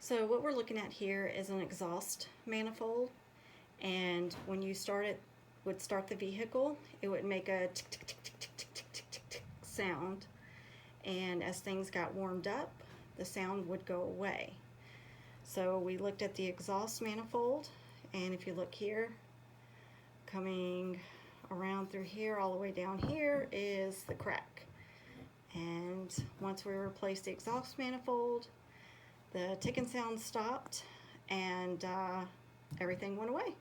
So what we're looking at here is an exhaust manifold, and when you would start the vehicle, it would make a tick tick tick tick tick tick tick tick tick tick sound, and as things got warmed up, the sound would go away. So we looked at the exhaust manifold, and if you look here, coming around through here all the way down here is the crack. And once we replaced the exhaust manifold, the ticking sound stopped, and everything went away.